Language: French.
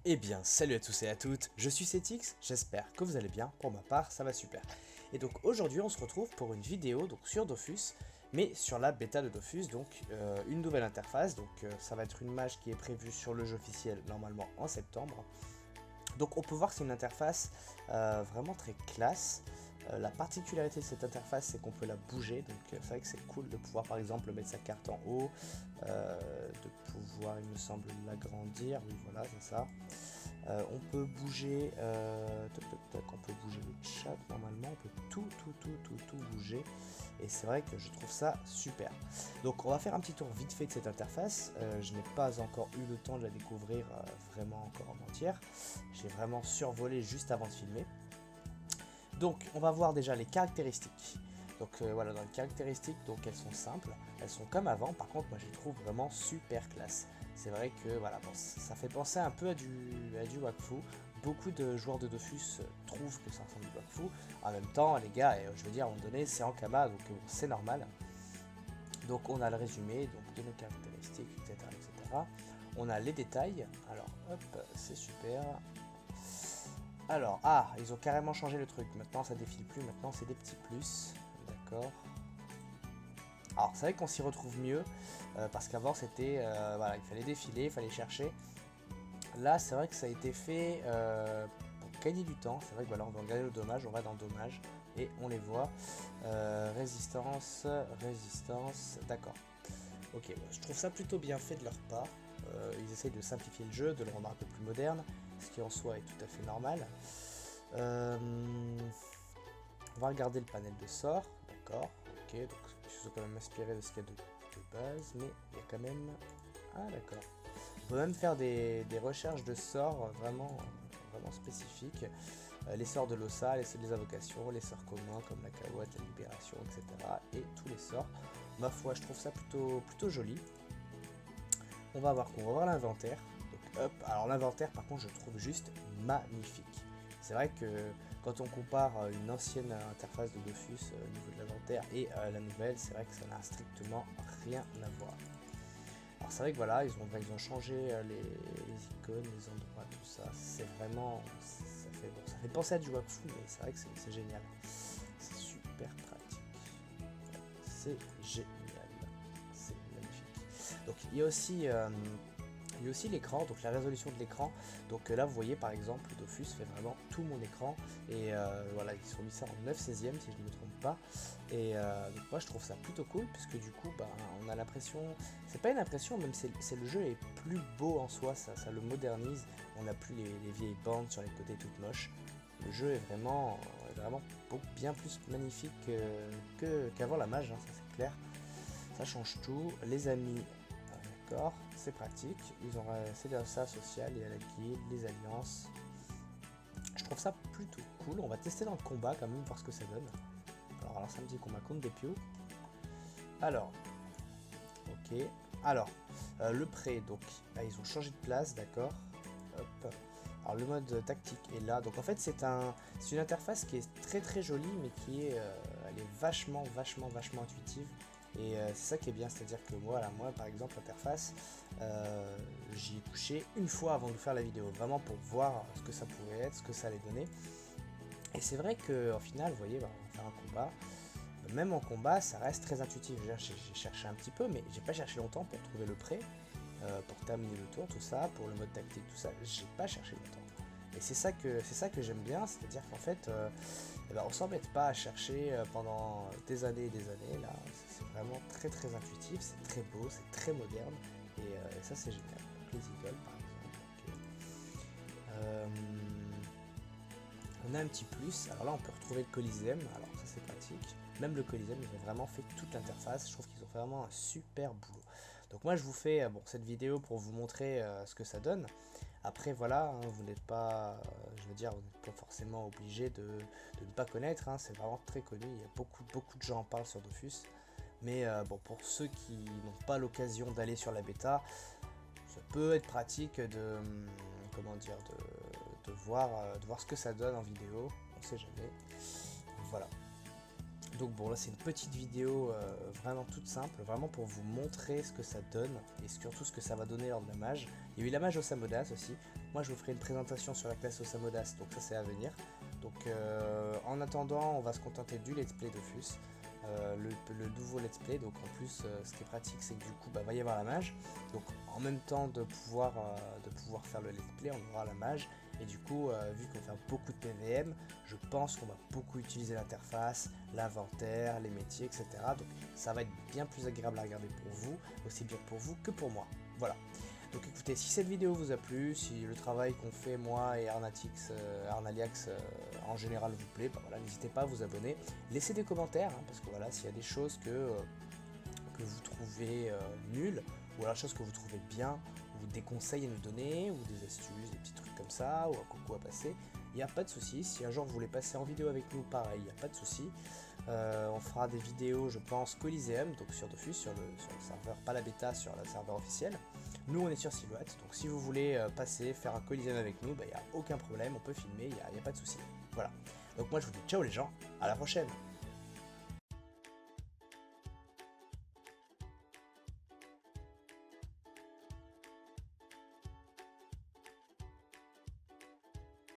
Eh bien, salut à tous et à toutes, je suis Cetix, j'espère que vous allez bien, pour ma part ça va super. Et donc aujourd'hui on se retrouve pour une vidéo sur Dofus, mais sur la bêta de Dofus, donc une nouvelle interface, donc ça va être une mage qui est prévue sur le jeu officiel normalement en septembre. Donc on peut voir que c'est une interface vraiment très classe. La particularité de cette interface c'est qu'on peut la bouger, donc c'est vrai que c'est cool de pouvoir par exemple mettre sa carte en haut, de pouvoir il me semble l'agrandir, oui voilà c'est ça. On peut bouger, on peut bouger le chat normalement, on peut tout bouger et c'est vrai que je trouve ça super. Donc on va faire un petit tour vite fait de cette interface. Je n'ai pas encore eu le temps de la découvrir vraiment encore en entière, j'ai vraiment survolé juste avant de filmer. Donc on va voir déjà les caractéristiques. Donc voilà, dans les caractéristiques, donc elles sont simples, elles sont comme avant, par contre moi je les trouve vraiment super classe. C'est vrai que voilà, bon, ça fait penser un peu à du Wakfu. Beaucoup de joueurs de Dofus trouvent que ça ressemble à du Wakfu. En même temps, les gars, je veux dire, à un moment donné, c'est en Kama, donc c'est normal. Donc on a le résumé donc, de nos caractéristiques, etc. On a les détails, alors hop, c'est super. Alors, ils ont carrément changé le truc, maintenant ça défile plus, maintenant c'est des petits plus, d'accord. Alors c'est vrai qu'on s'y retrouve mieux, parce qu'avant c'était, voilà, il fallait défiler, il fallait chercher. Là c'est vrai que ça a été fait pour gagner du temps, c'est vrai que voilà, on va gagner le dommage, on va dans le dommage, et on les voit. Résistance, d'accord. Ok, bon, je trouve ça plutôt bien fait de leur part. Ils essayent de simplifier le jeu, de le rendre un peu plus moderne, ce qui en soi est tout à fait normal. On va regarder le panel de sorts, d'accord, ok, donc ils se sont quand même inspirés de ce qu'il y a de base, mais il y a quand même... Ah d'accord. On peut même faire des recherches de sorts vraiment spécifiques. Les sorts de l'ossa, les invocations, les sorts communs comme la cahuète, la libération, etc. Et tous les sorts. Ma foi, je trouve ça plutôt joli. On va voir l'inventaire. Donc hop, alors l'inventaire par contre je trouve juste magnifique. C'est vrai que quand on compare une ancienne interface de Dofus au niveau de l'inventaire et la nouvelle, c'est vrai que ça n'a strictement rien à voir. Alors c'est vrai que voilà, ils ont changé les icônes, les endroits, tout ça. C'est vraiment, ça fait penser à du Wakfu, mais c'est vrai que c'est génial. C'est super pratique. C'est génial. C'est magnifique. Donc il y a aussi l'écran, donc la résolution de l'écran. Donc là vous voyez par exemple Dofus fait vraiment tout mon écran et voilà, ils ont mis ça en 9/16 si je ne me trompe pas. Et donc moi je trouve ça plutôt cool puisque du coup on a l'impression, c'est pas une impression, même c'est le jeu est plus beau en soi, ça le modernise, on n'a plus les vieilles bandes sur les côtés toutes moches. Le jeu est vraiment bien plus magnifique qu'avant la mage, hein, ça c'est clair. Ça change tout, les amis. D'accord, c'est pratique. Ils ont ça social, il y a la guilde, les alliances. Je trouve ça plutôt cool. On va tester dans le combat quand même, voir ce que ça donne. Alors ça me dit combat contre des pios. Alors, ok. Alors, le pré, donc ils ont changé de place, d'accord. Hop. Alors le mode tactique est là. Donc en fait c'est une interface qui est très jolie, mais elle est vachement intuitive. Et c'est ça qui est bien, c'est-à-dire que moi par exemple l'interface, j'y ai touché une fois avant de faire la vidéo, vraiment pour voir ce que ça pouvait être, ce que ça allait donner. Et c'est vrai qu'au final, vous voyez, on va faire un combat, même en combat ça reste très intuitif. J'ai cherché un petit peu, mais j'ai pas cherché longtemps pour trouver le pré, pour terminer le tour, tout ça, pour le mode tactique, tout ça, j'ai pas cherché longtemps. Et c'est ça que j'aime bien, c'est-à-dire qu'en fait, on s'embête pas à chercher pendant des années et des années. Là, c'est vraiment très intuitif, c'est très beau, c'est très moderne, et ça c'est génial. Donc, les idoles par exemple. Okay. On a un petit plus, alors là on peut retrouver le Coliseum, alors ça c'est pratique. Même le Coliseum, ils ont vraiment fait toute l'interface, je trouve qu'ils ont fait vraiment un super boulot. Donc moi je vous fais cette vidéo pour vous montrer ce que ça donne. Après voilà, hein, vous n'êtes pas, je veux dire, vous n'êtes pas forcément obligé de ne pas connaître, hein, c'est vraiment très connu, il y a beaucoup de gens en parlent sur Dofus. Mais pour ceux qui n'ont pas l'occasion d'aller sur la bêta, ça peut être pratique de, comment dire, de voir ce que ça donne en vidéo, on sait jamais. Voilà. Donc bon, là c'est une petite vidéo vraiment toute simple, vraiment pour vous montrer ce que ça donne et surtout ce que ça va donner lors de la mage. Il y a eu la mage au Samodas aussi, Moi je vous ferai une présentation sur la classe Osamodas, donc ça c'est à venir. Donc en attendant, on va se contenter du let's play Dofus. Le nouveau let's play, donc en plus ce qui est pratique c'est que du coup va y avoir la mage, donc en même temps de pouvoir faire le let's play on aura la mage, et du coup vu qu'on va faire beaucoup de PVM, je pense qu'on va beaucoup utiliser l'interface, l'inventaire, les métiers, etc. Donc ça va être bien plus agréable à regarder pour vous, aussi bien pour vous que pour moi. Voilà. Donc écoutez, si cette vidéo vous a plu, si le travail qu'on fait moi et Arnaliax en général vous plaît, voilà, n'hésitez pas à vous abonner, laissez des commentaires, hein, parce que voilà, s'il y a des choses que vous trouvez nulles, ou alors des choses que vous trouvez bien, ou des conseils à nous donner, ou des astuces, des petits trucs comme ça, ou un coucou à passer, il n'y a pas de souci. Si un jour vous voulez passer en vidéo avec nous, pareil, il n'y a pas de souci. On fera des vidéos, je pense, Coliseum, donc sur Dofus, sur le serveur, pas la bêta, sur le serveur officiel. Nous, on est sur Silhouette, donc si vous voulez passer, faire un Coliseum avec nous, il n'y a aucun problème, on peut filmer, il n'y a pas de souci. Voilà. Donc moi, je vous dis ciao les gens, à la prochaine.